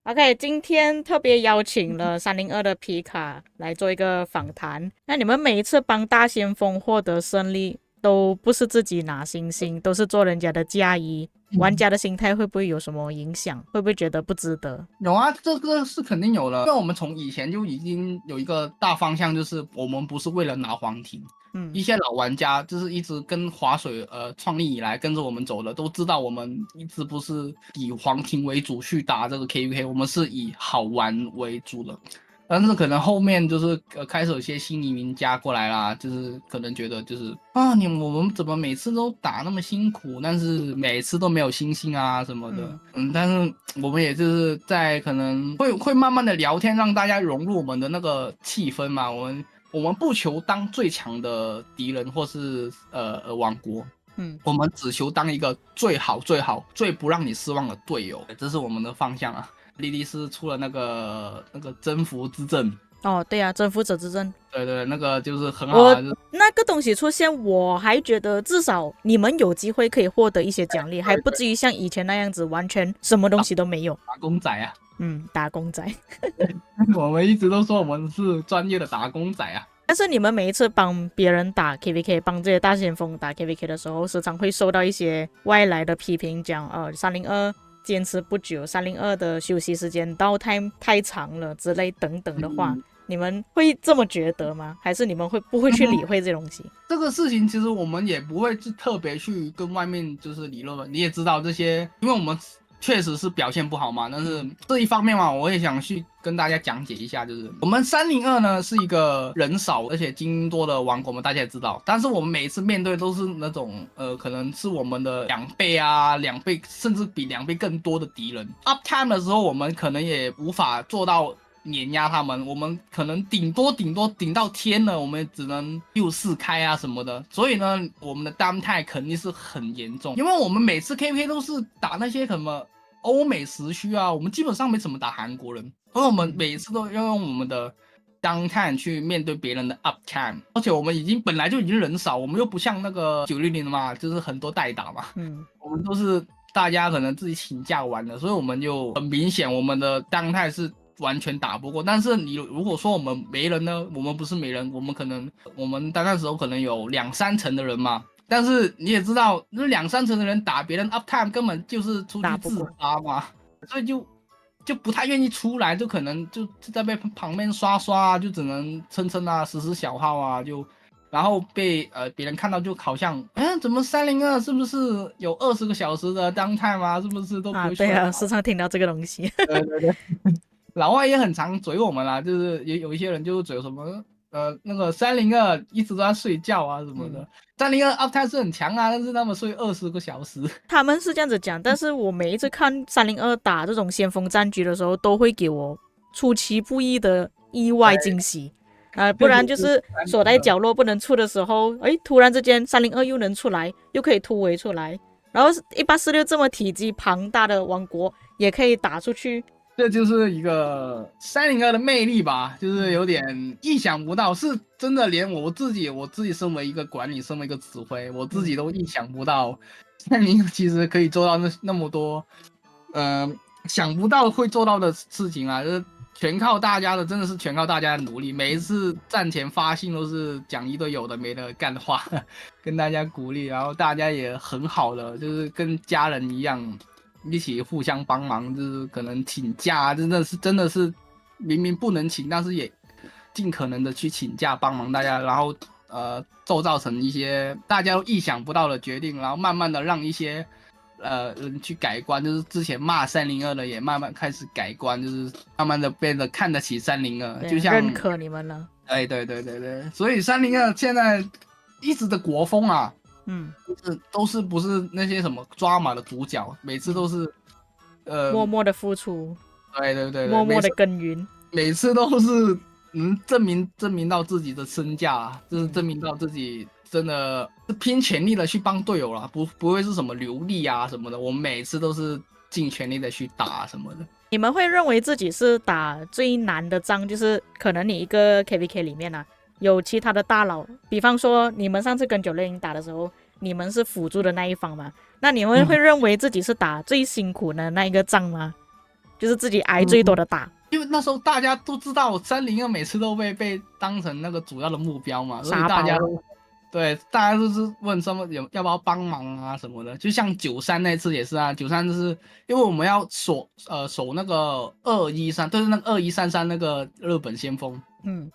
OK，今天特别邀请了302的皮卡来做一个访谈。那你们每一次帮大先锋获得胜利，都不是自己拿星星，都是做人家的嫁衣。玩家的心态会不会有什么影响？会不会觉得不值得？有啊，这个是肯定有了，因为我们从以前就已经有一个大方向，就是我们不是为了拿黄庭。一些老玩家就是一直跟划水创立以来跟着我们走的，都知道我们一直不是以黄庭为主去打这个 KVK， 我们是以好玩为主的。但是可能后面就是开始有些新移民加过来啦，就是可能觉得就是我们怎么每次都打那么辛苦，但是每次都没有星星啊什么的。但是我们也就是在可能会慢慢的聊天，让大家融入我们的那个气氛嘛。我们不求当最强的敌人或是王国，我们只求当一个最好最不让你失望的队友，这是我们的方向啊。莉莉丝出了那个征服之阵。哦，对啊，征服者之阵。对对，那个就是很好啊。那个东西出现，我还觉得至少你们有机会可以获得一些奖励，还不至于像以前那样子完全什么东西都没有。打工仔啊。打工仔。我们一直都说我们是专业的打工仔啊。但是你们每一次帮别人打 KVK， 帮这些大先锋打 KVK 的时候，时常会受到一些外来的批评，讲302坚持不久，302的休息时间到太长了之类等等的话，你们会这么觉得吗？还是你们不会去理会这东西？这个事情其实我们也不会特别去跟外面就是理论，你也知道这些，因为我们确实是表现不好嘛，但是这一方面嘛，我也想去跟大家讲解一下，就是我们302呢是一个人少而且精英多的王国，我们大家也知道，但是我们每一次面对都是那种可能是我们的2倍啊，2倍甚至比2倍更多的敌人。Uptime 的时候，我们可能也无法做到碾压他们，我们可能顶多顶到天了，我们只能6-4开啊什么的。所以呢，我们的 downtime 肯定是很严重，因为我们每次 KPK 都是打那些什么欧美时区啊，我们基本上没怎么打韩国人，因为我们每次都要用我们的 downtime 去面对别人的 uptime， 而且我们本来就已经人少，我们又不像那个960嘛，就是很多代打嘛，我们都是大家可能自己请假玩的，所以我们就很明显我们的 downtime 是完全打不过。但是你如果说我们没人呢，我们不是没人，我们单那时候可能有2-3成的人嘛，但是你也知道，那2-3成的人打别人 uptime 根本就是出去自杀嘛，所以就不太愿意出来，就可能就在被旁边刷啊，就只能撑啊，使小号啊，然后被别人看到就好像怎么302是不是有20个小时的 downtime 啊？是不是都不会对啊，时常听到这个东西。对。老外也很常嘴我们啦，就是也有一些人就嘴什么那个302一直都在睡觉啊什么的。302 uptime 是很强啊，但是他们睡20个小时。他们是这样子讲，但是我每一次看302打这种先锋战局的时候，都会给我出其不意的意外惊喜。不然就是锁在角落不能出的时候，突然之间302又能出来，又可以突围出来，然后1846这么体积庞大的王国也可以打出去。这就是一个302的魅力吧，就是有点意想不到，是真的连我自己身为一个管理，身为一个指挥，我自己都意想不到302其实可以做到那么多想不到会做到的事情啊，就是全靠大家的，真的是全靠大家的努力。每一次战前发信都是讲一堆有的没的干话，跟大家鼓励，然后大家也很好的，就是跟家人一样一起互相帮忙，就是可能请假，真的是明明不能请，但是也尽可能的去请假帮忙大家，然后造成一些大家都意想不到的决定，然后慢慢的让一些人去改观，就是之前骂302的也慢慢开始改观，就是慢慢的变得看得起302，就像认可你们了。对，所以302现在一直的国风啊。都是不是那些什么抓马的主角，每次都是默默的付出，对，默默的耕耘，每次都是证明到自己的身价，就是证明到自己真的是拼全力的去帮队友啦，不会是什么流利啊什么的，我们每次都是尽全力的去打什么的。你们会认为自己是打最难的仗，就是可能你一个 KVK 里面啊有其他的大佬，比方说你们上次跟960打的时候，你们是辅助的那一方嘛，那你们会认为自己是打最辛苦的那一个仗吗？就是自己挨最多的打。因为那时候大家都知道302每次都被当成那个主要的目标嘛，所以大家都对，大家都是问什么要不要帮忙啊什么的。就像93那次也是啊，93就是因为我们要守那个213，就是那个2133那个日本先锋，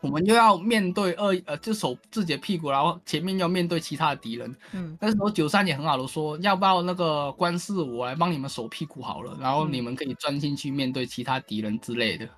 我们就要面对就守自己的屁股，然后前面要面对其他的敌人。那时候93也很好的说，要不要那个官司我来帮你们守屁股好了，然后你们可以专心去面对其他敌人之类的。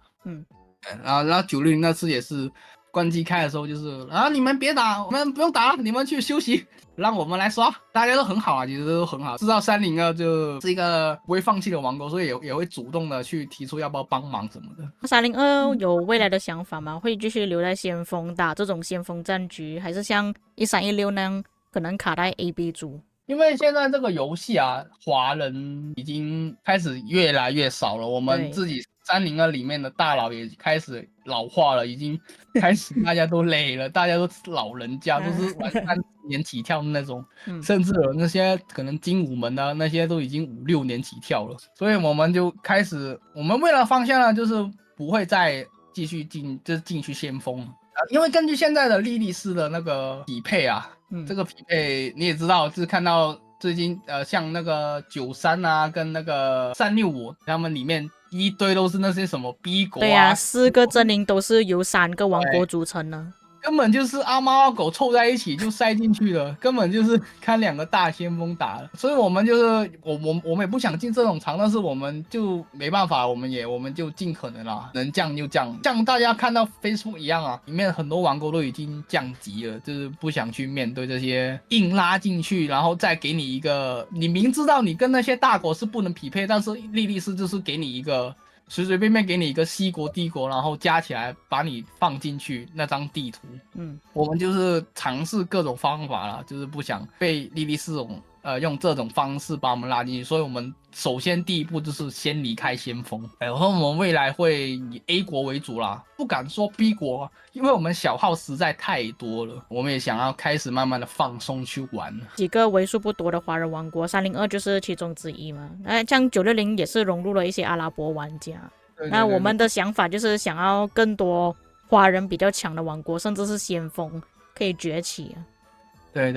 然后960那次也是。关机开的时候就是你们别打，我们不用打，你们去休息，让我们来刷。大家都很好啊，其实都很好，知道302就是一个不会放弃的王国，所以也会主动的去提出要不要帮忙什么的。302有未来的想法吗？会继续留在先锋打这种先锋战局，还是像1316那样可能卡在 AB 组？因为现在这个游戏啊，华人已经开始越来越少了，我们自己302里面的大佬也开始老化了，已经开始大家都累了，大家都是老人家，都是玩30年起跳的那种，甚至有那些可能精武门的那些都已经5、6年起跳了，所以我们就开始，我们未来方向呢，就是不会再继续进去先锋，因为根据现在的莉莉丝的那个匹配啊。这个匹配你也知道，就是看到最近像那个93啊，跟那个365，他们里面一堆都是那些什么 B 国啊。对啊，4个阵营都是由3个王国组成的。根本就是阿猫阿狗凑在一起就塞进去了，根本就是看2个大先锋打了。所以我们就是我们也不想进这种场，但是我们就没办法，我们就尽可能啦，能降就降。像大家看到 Facebook 一样啊，里面很多王国都已经降级了，就是不想去面对这些硬拉进去，然后再给你一个，你明知道你跟那些大国是不能匹配，但是莉莉丝就是给你一个。随随便便给你一个西国帝国，然后加起来把你放进去那张地图。我们就是尝试各种方法啦，就是不想被莉莉丝用这种方式把我们拉进去，所以我们首先第一步就是先离开先锋，然后我们未来会以 A 国为主啦，不敢说 B 国，因为我们小号实在太多了，我们也想要开始慢慢的放松去玩。几个为数不多的华人王国，302就是其中之一嘛。那像960也是融入了一些阿拉伯玩家。那我们的想法就是想要更多华人比较强的王国，甚至是先锋可以崛起啊。对，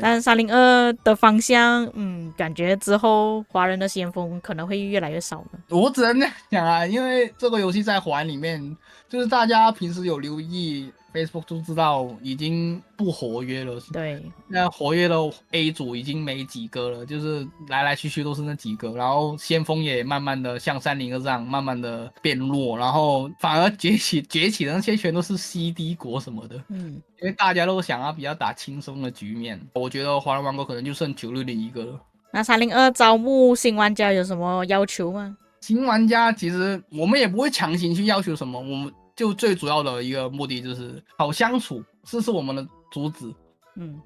但是302的方向，感觉之后华人的先锋可能会越来越少了。我只能这样讲啊，因为这个游戏在环里面，就是大家平时有留意 Facebook 就知道已经不活跃了。对，那活跃的 A 组已经没几个了，就是来来去去都是那几个，然后先锋也慢慢的像302这样慢慢的变弱，然后反而崛起的那些全都是 CD 国什么的。因为大家都想要比较打轻松的局面，我觉得华人王国可能就剩960一个了。那302招募新玩家有什么要求吗？新玩家其实我们也不会强行去要求什么，我们就最主要的一个目的就是好相处，这是我们的主旨。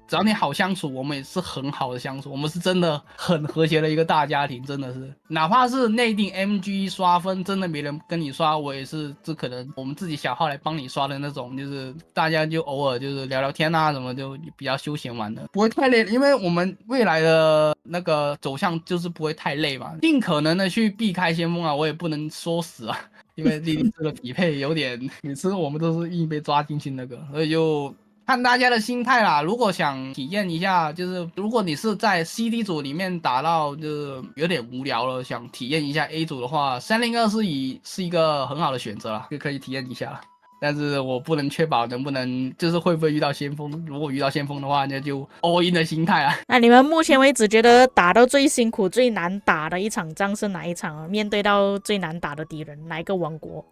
只要你好相处，我们也是很好的相处，我们是真的很和谐的一个大家庭，真的是，哪怕是内定 MG 刷分，真的没人跟你刷，我也是，这可能我们自己小号来帮你刷的那种，就是大家就偶尔就是聊聊天啊什么，就比较休闲玩的，不会太累，因为我们未来的那个走向就是不会太累嘛，尽可能的去避开先锋啊，我也不能说死啊。因为莉莉丝的匹配有点，每次我们都是硬被抓进去那个，所以就看大家的心态啦。如果想体验一下，就是如果你是在 CD 组里面打到就是有点无聊了，想体验一下 A 组的话，302是一个很好的选择啦，就可以体验一下。但是我不能确保能不能，就是会不会遇到先锋。如果遇到先锋的话，那就 all in 的心态啊。那你们目前为止觉得打到最辛苦、最难打的一场仗是哪一场啊？面对到最难打的敌人，哪一个王国？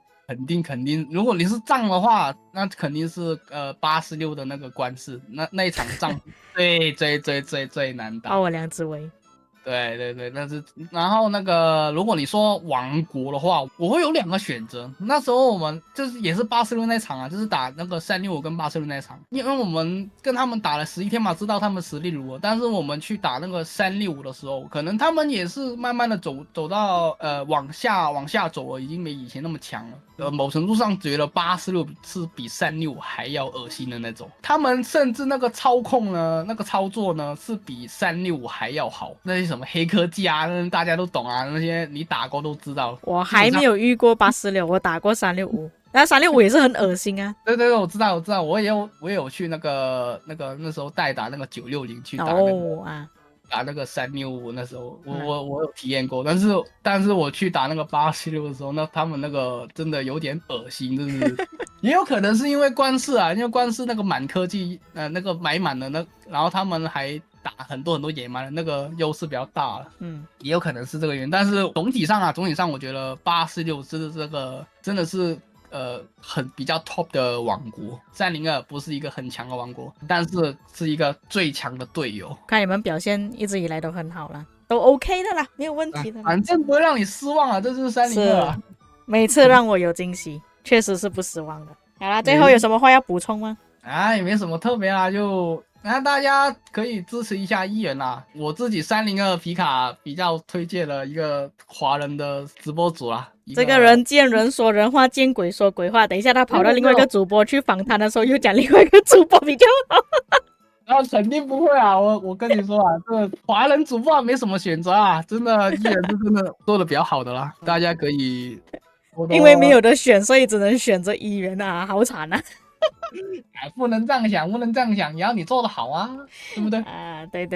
肯定，如果你是仗的话，那肯定是86的那个官司，那一场仗最难打。奥尔良之围。对对对，那是。然后那个，如果你说王国的话，我会有2个选择。那时候我们就是也是巴塞罗那场啊，就是打那个365跟巴塞罗那场，因为我们跟他们打了11天嘛，知道他们实力如何。但是我们去打那个365的时候，可能他们也是慢慢的走到往下走了，已经没以前那么强了。某程度上觉得86是比365还要恶心的那种。他们甚至那个操控呢，那个操作呢，是比365还要好。那些什么黑科技啊，那大家都懂啊，那些你打过都知道。我还没有遇过846，我打过365，然后365也是很恶心啊。对对对，我知道，我也有去那时候代打那个960去打那个365，那时候我有体验过，但是我去打那个876的时候，那他们那个真的有点恶心，真是。也有可能是因为官司啊，因为官司那个满科技，那个买满了然后他们还打很多野蛮的，那个优势比较大了。也有可能是这个原因。但是总体上我觉得846是这个真的是很比较 top 的王国。302不是一个很强的王国，但是是一个最强的队友。看你们表现一直以来都很好啦，都 OK 的啦，没有问题的啦。反正不会让你失望啊，这就是302啊。每次让我有惊喜，确实是不失望的。好啦，最后有什么话要补充吗？也没什么特别啦，就大家可以支持一下议员啦。我自己302皮卡比较推荐的一个华人的直播主啦。这个人见人说人话，见鬼说鬼话。等一下他跑到另外一个主播去访谈的时候，又讲另外一个主播比较好。然后肯定不会啊，我跟你说啊，这个华人主播没什么选择啊，真的艺人是真的做的比较好的啦，大家可以因为没有得选，所以只能选择议员啊，好惨啊！不能这样想，不能这样想，也要你做的好啊，对不对？啊，对。